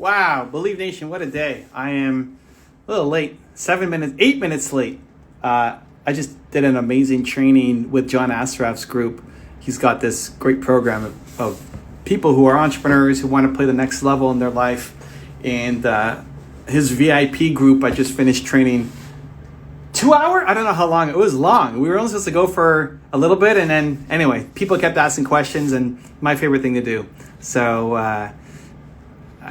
Wow, Believe Nation, what a day. I am a little late, 8 minutes late. I just did an amazing training with John Assaraf's group. He's got this great program of people who are entrepreneurs who want to play the next level in their life. And his VIP group, I just finished training 2 hour? I don't know how long. It was long. We were only supposed to go for a little bit. And then anyway, people kept asking questions and my favorite thing to do. So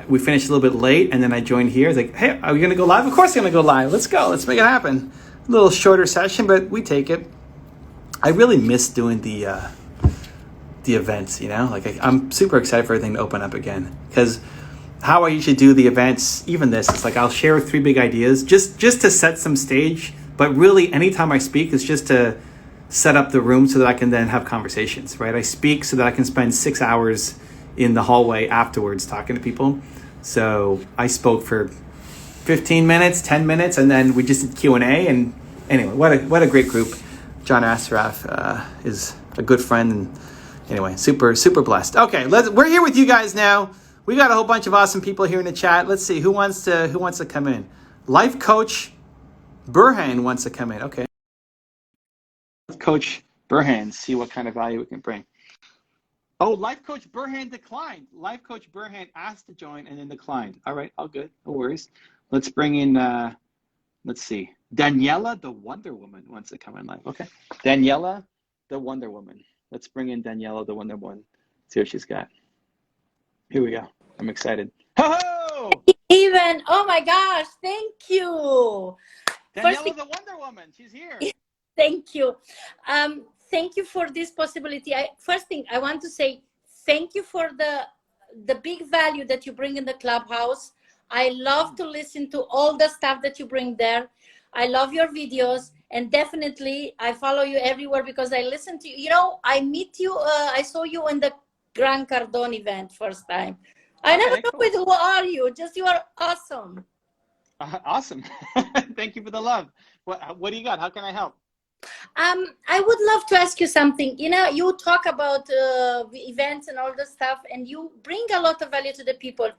we finished a little bit late and then I joined here. It's like, hey, are we going to go live? Of course we're going to go live. Let's go. Let's make it happen. A little shorter session, but we take it. I really miss doing the events, you know? Like I'm super excited for everything to open up again because how I usually do the events, even this, it's like I'll share 3 big ideas just to set some stage. But really, anytime I speak, it's just to set up the room so that I can then have conversations, right? I speak so that I can spend 6 hours in the hallway afterwards talking to people. So I spoke for 15 minutes, 10 minutes, and then we just did Q&A. And anyway, what a great group. John Assaraf is a good friend. And anyway, super, super blessed. Okay, we're here with you guys now. We got a whole bunch of awesome people here in the chat. Let's see, who wants to come in? Life Coach Burhan wants to come in. Okay. Coach Burhan, see what kind of value we can bring. Oh, Life Coach Burhan declined. Life Coach Burhan asked to join and then declined. All right, all good. No worries. Let's bring in, let's see. Daniela, the Wonder Woman, wants to come in live. Okay. Daniela, the Wonder Woman. Let's bring in Daniela, the Wonder Woman. See what she's got. Here we go. I'm excited. Ho-ho! Even, oh my gosh, thank you. Daniela, the Wonder Woman, she's here. Thank you. Thank you for this possibility. First thing I want to say, thank you for the big value that you bring in the clubhouse. I love to listen to all the stuff that you bring there. I love your videos, and definitely I follow you everywhere because I listen to you. You know, I meet you, I saw you in the Grand Cardone event first time. I never know cool. Who are you, just you are awesome. Awesome. Thank you for the love. What do you got? How can I help? I would love to ask you something. You know, you talk about events and all this stuff, and you bring a lot of value to the people.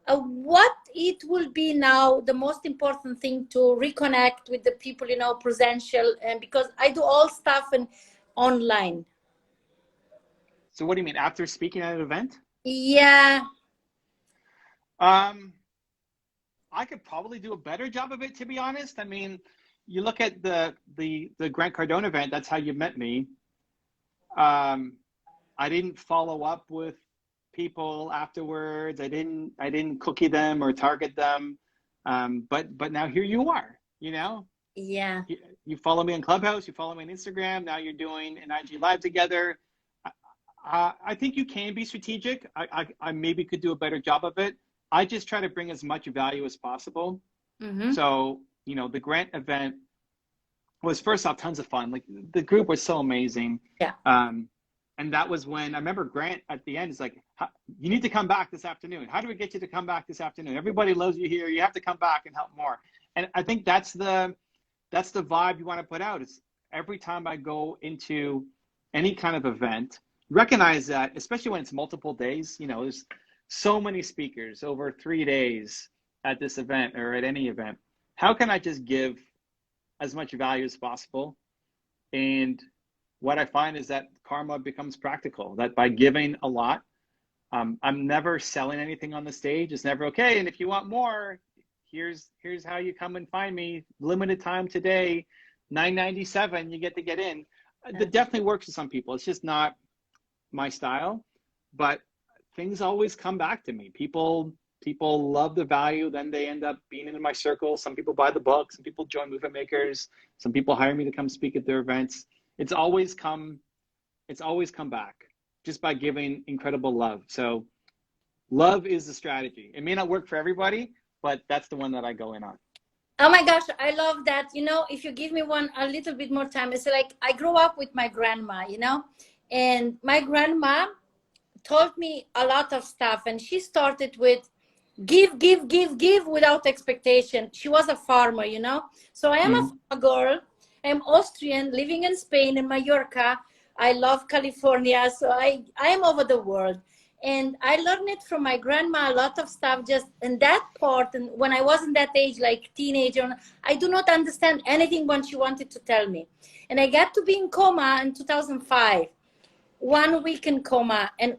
What it will be now the most important thing to reconnect with the people, you know, presential, and because I do all stuff and online. So what do you mean, after speaking at an event? Yeah. I could probably do a better job of it, to be honest. I mean, you look at the Grant Cardone event, that's how you met me. I didn't follow up with people afterwards. I didn't cookie them or target them. But now here you are, you know? Yeah. You follow me on Clubhouse, you follow me on Instagram, now you're doing an IG Live together. I think you can be strategic. I maybe could do a better job of it. I just try to bring as much value as possible. Mm-hmm. So, you know, the Grant event was first off tons of fun. Like the group was so amazing. Yeah. And that was when I remember Grant at the end is like, you need to come back this afternoon. How do we get you to come back this afternoon? Everybody loves you here. You have to come back and help more. And I think that's the vibe you want to put out. It's every time I go into any kind of event, recognize that, especially when it's multiple days, you know, there's so many speakers over 3 days at this event or at any event. How can I just give as much value as possible? And what I find is that karma becomes practical, that by giving a lot, I'm never selling anything on the stage. It's never, okay, and if you want more, here's how you come and find me. Limited time today, $9.97, you get to get in. That definitely works for some people. It's just not my style, but things always come back to me. People love the value, then they end up being in my circle. Some people buy the book, some people join movement makers, some people hire me to come speak at their events. It's always come back just by giving incredible love. So love is the strategy. It may not work for everybody, but that's the one that I go in on. Oh my gosh, I love that. You know, if you give me a little bit more time, it's like I grew up with my grandma, you know, and my grandma told me a lot of stuff, and she started with give without expectation. She was a farmer, you know, so I am a girl. I'm Austrian, living in Spain, in Mallorca. I love California, so I am over the world. And I learned it from my grandma, a lot of stuff just in that part. And when I was in that age, like teenager, I do not understand anything what she wanted to tell me. And I got to be in coma in 2005, 1 week in coma. And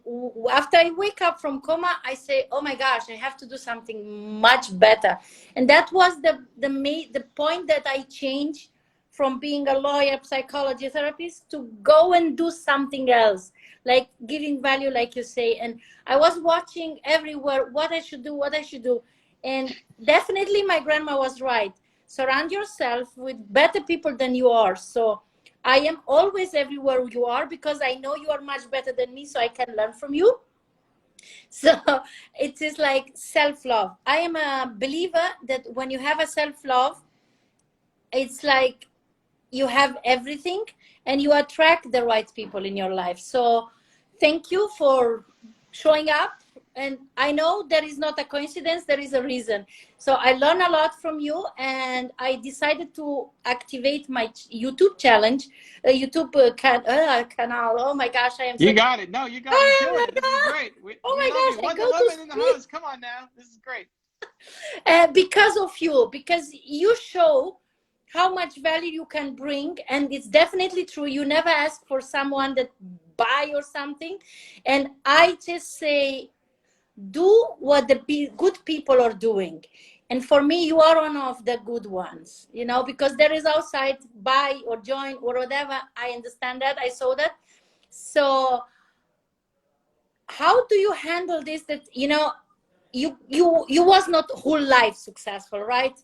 after I wake up from coma, I say, oh my gosh, I have to do something much better. And that was the point that I changed from being a lawyer, psychology therapist, to go and do something else, like giving value, like you say. And I was watching everywhere what I should do. And definitely my grandma was right. Surround yourself with better people than you are. So I am always everywhere you are because I know you are much better than me, so I can learn from you. So it is like self-love. I am a believer that when you have a self-love, it's like you have everything and you attract the right people in your life. So thank you for showing up. And I know there is not a coincidence, there is a reason. So I learned a lot from you, and I decided to activate my YouTube challenge, YouTube canal. Oh my gosh, I am You such. got it. No, you got it. Oh You're my killing it. This is God. great. Oh We my love gosh, you. I Wonder go to Woman in the sleep. house. Come on now. This is great. Because of you, because you show how much value you can bring. And it's definitely true, you never ask for someone that buy or something. And I just say, do what the good people are doing. And for me, you are one of the good ones, you know, because there is outside buy or join or whatever. I understand that, I saw that. So how do you handle this, that you know, you was not whole life successful, right?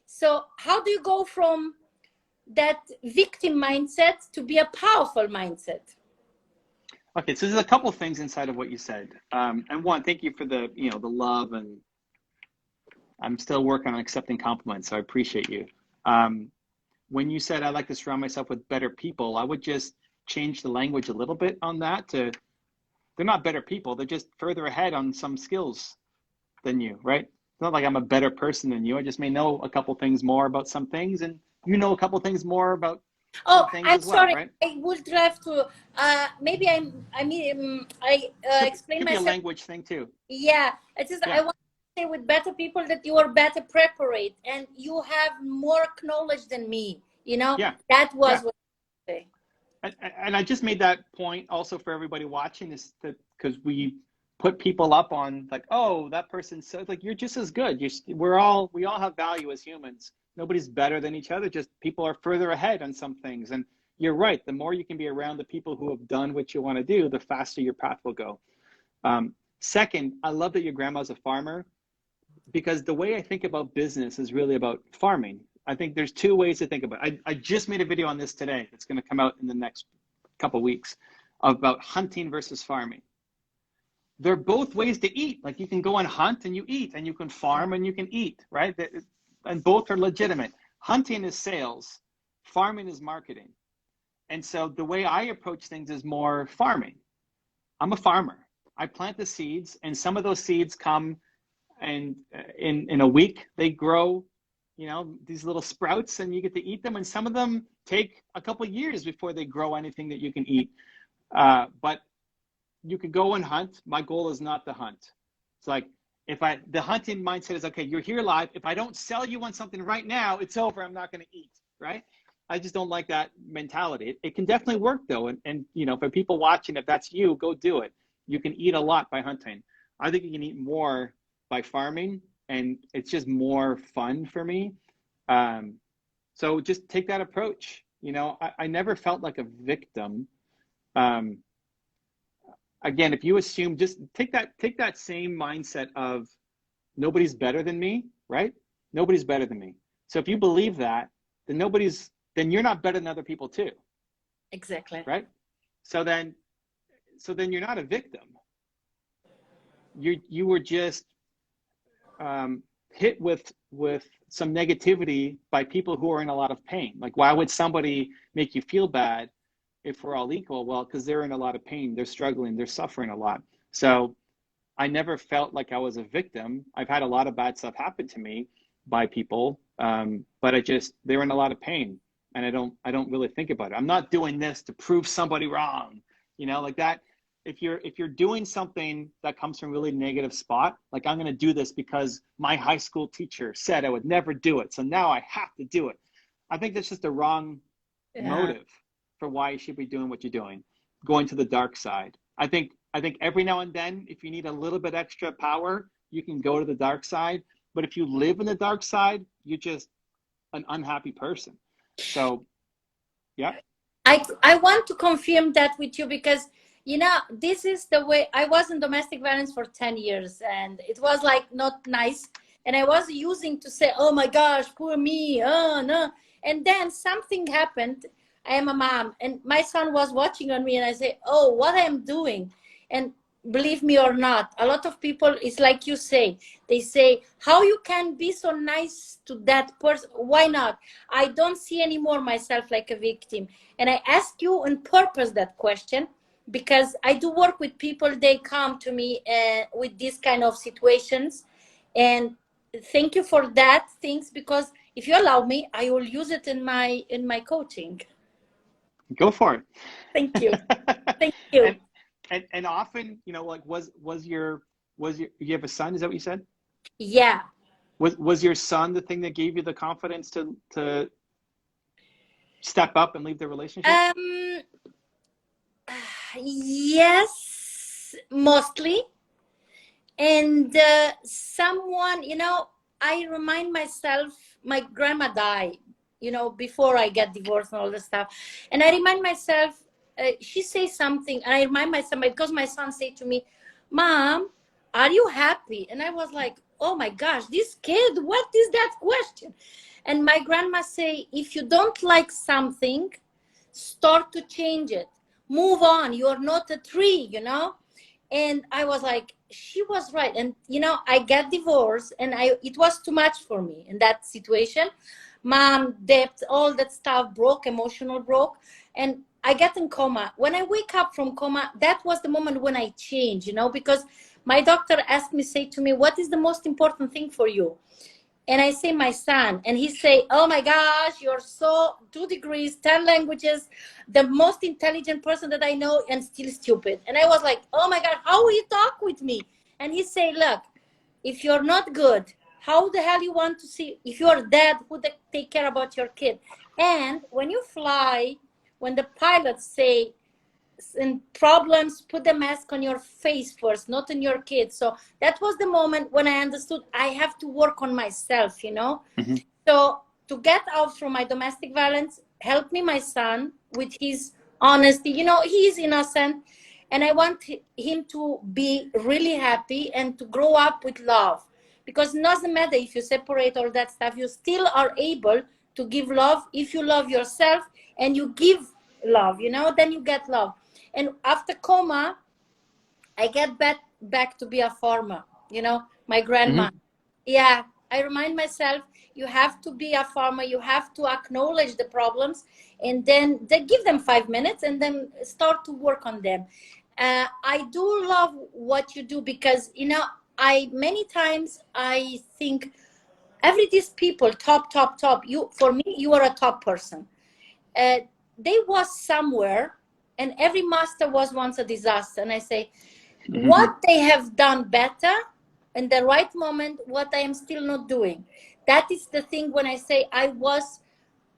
So how do you go from that victim mindset to be a powerful mindset? Okay, so there's a couple things inside of what you said. And one, thank you for the, the love, and I'm still working on accepting compliments, so I appreciate you. When you said I like to surround myself with better people, I would just change the language a little bit on that to, they're not better people, they're just further ahead on some skills than you, right? It's not like I'm a better person than you. I just may know a couple things more about some things, and you know a couple things more about Oh, some things I'm as well, sorry, right? I would have to maybe I explain Could be a myself. language thing too. Yeah, it is. Yeah, I want to say with better people that you are better prepared and you have more knowledge than me, you know. yeah, That yeah. was what I say. And I just made that point also for everybody watching, is that because we put people up on like, oh, that person said, like, you're just as good. We all have value as humans. Nobody's better than each other. Just people are further ahead on some things. And you're right. The more you can be around the people who have done what you want to do, the faster your path will go. Second, I love that your grandma's a farmer, because the way I think about business is really about farming. I think there's two ways to think about it. I just made a video on this today. It's going to come out in the next couple of weeks, about hunting versus farming. They're both ways to eat. Like, you can go and hunt and you eat, and you can farm and you can eat, right? And both are legitimate. Hunting is sales, farming is marketing. And so the way I approach things is more farming. I'm a farmer. I plant the seeds, and some of those seeds come, and in a week they grow, these little sprouts, and you get to eat them. And some of them take a couple of years before they grow anything that you can eat. But you could go and hunt. My goal is not to hunt. It's like, the hunting mindset is, okay, you're here live. If I don't sell you on something right now, it's over. I'm not going to eat, right? I just don't like that mentality. It can definitely work though. And for people watching, if that's you, go do it. You can eat a lot by hunting. I think you can eat more by farming, and it's just more fun for me. So just take that approach. I never felt like a victim. Again, if you assume, just take that same mindset of nobody's better than me, right? Nobody's better than me. So if you believe that, then you're not better than other people too. Exactly. Right? So then you're not a victim. You were just hit with some negativity by people who are in a lot of pain. Like, why would somebody make you feel bad if we're all equal? Well, because they're in a lot of pain, they're struggling, they're suffering a lot. So I never felt like I was a victim. I've had a lot of bad stuff happen to me by people, but they're in a lot of pain, and I don't really think about it. I'm not doing this to prove somebody wrong, like that. if you're doing something that comes from a really negative spot, like I'm going to do this because my high school teacher said I would never do it, so now I have to do it. I think that's just the wrong motive for why you should be doing what you're doing, going to the dark side. I think every now and then, if you need a little bit extra power, you can go to the dark side. But if you live in the dark side, you're just an unhappy person. So, yeah. I want to confirm that with you because, you know, this is the way I was in domestic violence for 10 years and it was like not nice. And I was using to say, oh my gosh, poor me. Oh no. And then something happened. I am a mom and my son was watching on me and I say, oh, what I am doing. And believe me or not, a lot of people, it's like you say, they say, how you can be so nice to that person? Why not? I don't see anymore myself like a victim. And I ask you on purpose that question because I do work with people. They come to me with these kind of situations. And thank you for that things, because if you allow me, I will use it in my coaching. Go for it. Thank you. Thank you. And often, you know, like was your you have a son? Is that what you said? Yeah. Was your son the thing that gave you the confidence to step up and leave the relationship? Yes, mostly. And someone, you know, I remind myself, my grandma died, you know, before I get divorced and all this stuff. And I remind myself, she says something, and I remind myself, because my son said to me, Mom, are you happy? And I was like, oh my gosh, this kid, what is that question? And my grandma say, if you don't like something, start to change it. Move on. You're not a tree, you know? And I was like, she was right. And, you know, I got divorced and it was too much for me in that situation. Mom, debt, all that stuff broke, emotional broke. And I got in coma. When I wake up from coma, that was the moment when I changed, you know, because my doctor asked me, say to me, what is the most important thing for you? And I say, my son. And he say, oh my gosh, you're so 2 degrees, 10 languages, the most intelligent person that I know, and still stupid. And I was like, oh my God, how will you talk with me? And he say, look, if you're not good, how the hell you want to see, if you're dead, who take care about your kid? And when you fly, when the pilots say, in problems, put the mask on your face first, not on your kids. So that was the moment when I understood I have to work on myself, you know. Mm-hmm. So to get out from my domestic violence, help me my son with his honesty. You know, he is innocent, and I want him to be really happy and to grow up with love, because it doesn't matter if you separate all that stuff, you still are able to give love. If you love yourself and you give love, you know, then you get love. And after coma, I get back to be a farmer, you know, my grandma. Mm-hmm. Yeah, I remind myself, you have to be a farmer. You have to acknowledge the problems, and then they give them 5 minutes and then start to work on them. I do love what you do because, you know, many times I think these people, top, for me, you are a top person. They was somewhere, and every master was once a disaster. And I say, mm-hmm. What they have done better in the right moment, what I am still not doing. That is the thing when I say I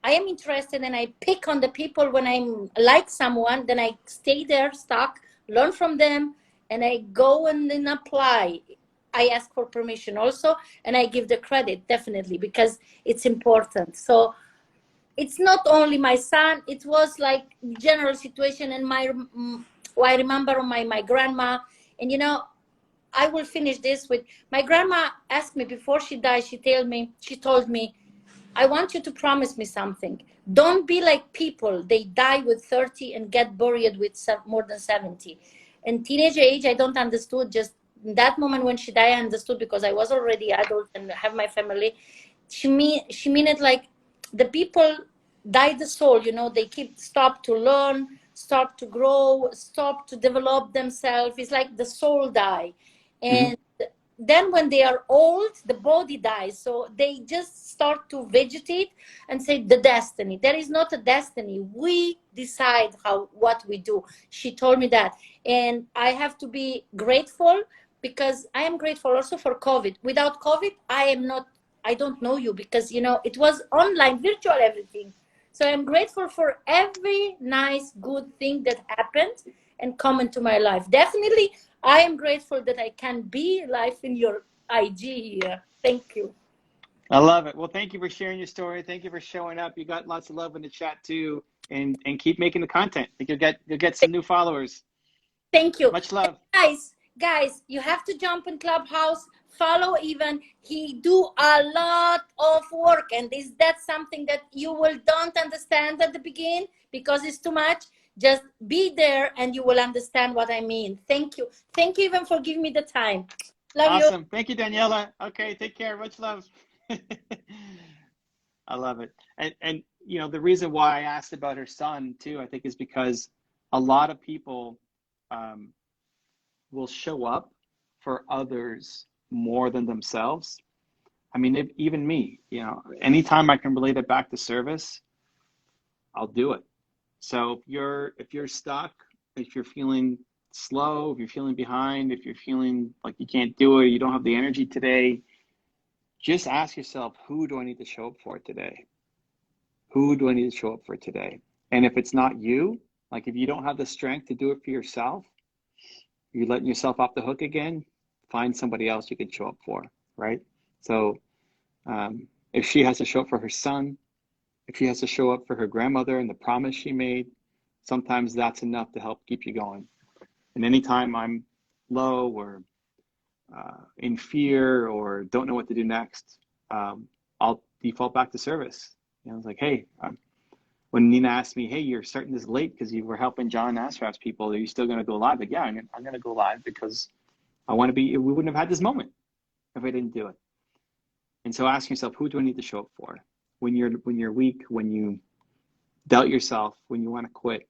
am interested and I pick on the people when I'm like someone, then I stay there stuck, learn from them, and I go and then apply. I ask for permission also, and I give the credit, definitely, because it's important. So it's not only my son, it was like general situation. And I remember my grandma, and you know, I will finish this with my grandma asked me before she died, she told me, I want you to promise me something. Don't be like people. They die with 30 and get buried with more than 70. In teenage age, I don't understood. Just in that moment when she died, I understood, because I was already adult and have my family. She mean it like, the people die the soul, you know, they stop to learn, stop to grow, stop to develop themselves. It's like the soul die. And then when they are old, the body dies. So they just start to vegetate and say the destiny. There is not a destiny. We decide what we do. She told me that. And I have to be grateful, because I am grateful also for COVID. Without COVID, I don't know you, because, it was online, virtual, everything. So I'm grateful for every nice, good thing that happened and come into my life. Definitely, I am grateful that I can be live in your IG here. Thank you. I love it. Well, thank you for sharing your story. Thank you for showing up. You got lots of love in the chat too, and keep making the content. I think you'll get some new followers. Thank you. Much love. Guys, you have to jump in Clubhouse. Follow Ivan. He do a lot of work, and that's something that you don't understand at the beginning because it's too much. Just be there and you will understand what I mean. Thank you. Thank you, Ivan, for giving me the time. Love you. Awesome. Thank you, Daniela. Okay, take care. Much love. I love it. And the reason why I asked about her son too, I think, is because a lot of people will show up for others more than themselves. I mean, even me, anytime I can relate it back to service, I'll do it. So if you're stuck, if you're feeling slow, if you're feeling behind, if you're feeling like you can't do it, you don't have the energy today, just ask yourself, who do I need to show up for today? Who do I need to show up for today? And if it's not you, like if you don't have the strength to do it for yourself, you're letting yourself off the hook again, find somebody else you can show up for, right? So if she has to show up for her son, if she has to show up for her grandmother and the promise she made, sometimes that's enough to help keep you going. And anytime I'm low or in fear or don't know what to do next, I'll default back to service. It's like, hey, when Nina asked me, hey, you're starting this late because you were helping John Asraf's people, are you still going to go live? Like, yeah, I'm going to go live because I want to be, we wouldn't have had this moment if I didn't do it. And so ask yourself, who do I need to show up for? When you're weak, when you doubt yourself, when you want to quit,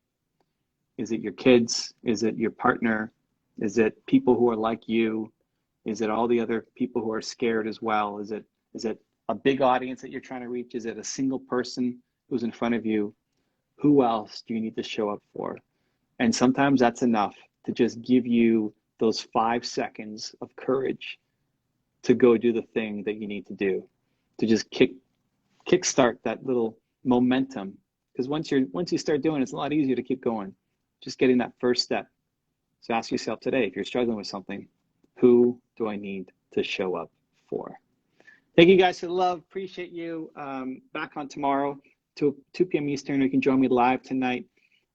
is it your kids? Is it your partner? Is it people who are like you? Is it all the other people who are scared as well? Is it a big audience that you're trying to reach? Is it a single person who's in front of you? Who else do you need to show up for? And sometimes that's enough to just give you those 5 seconds of courage to go do the thing that you need to do, to just kickstart that little momentum. Because once you start doing it, it's a lot easier to keep going. Just getting that first step. So ask yourself today, if you're struggling with something, who do I need to show up for? Thank you guys for the love. Appreciate you. Back on tomorrow, 2 p.m. Eastern. You can join me live tonight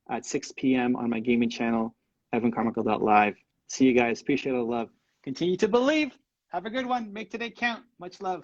at 6 p.m. on my gaming channel, evancarmichael.live. See you guys. Appreciate the love. Continue to believe. Have a good one. Make today count. Much love.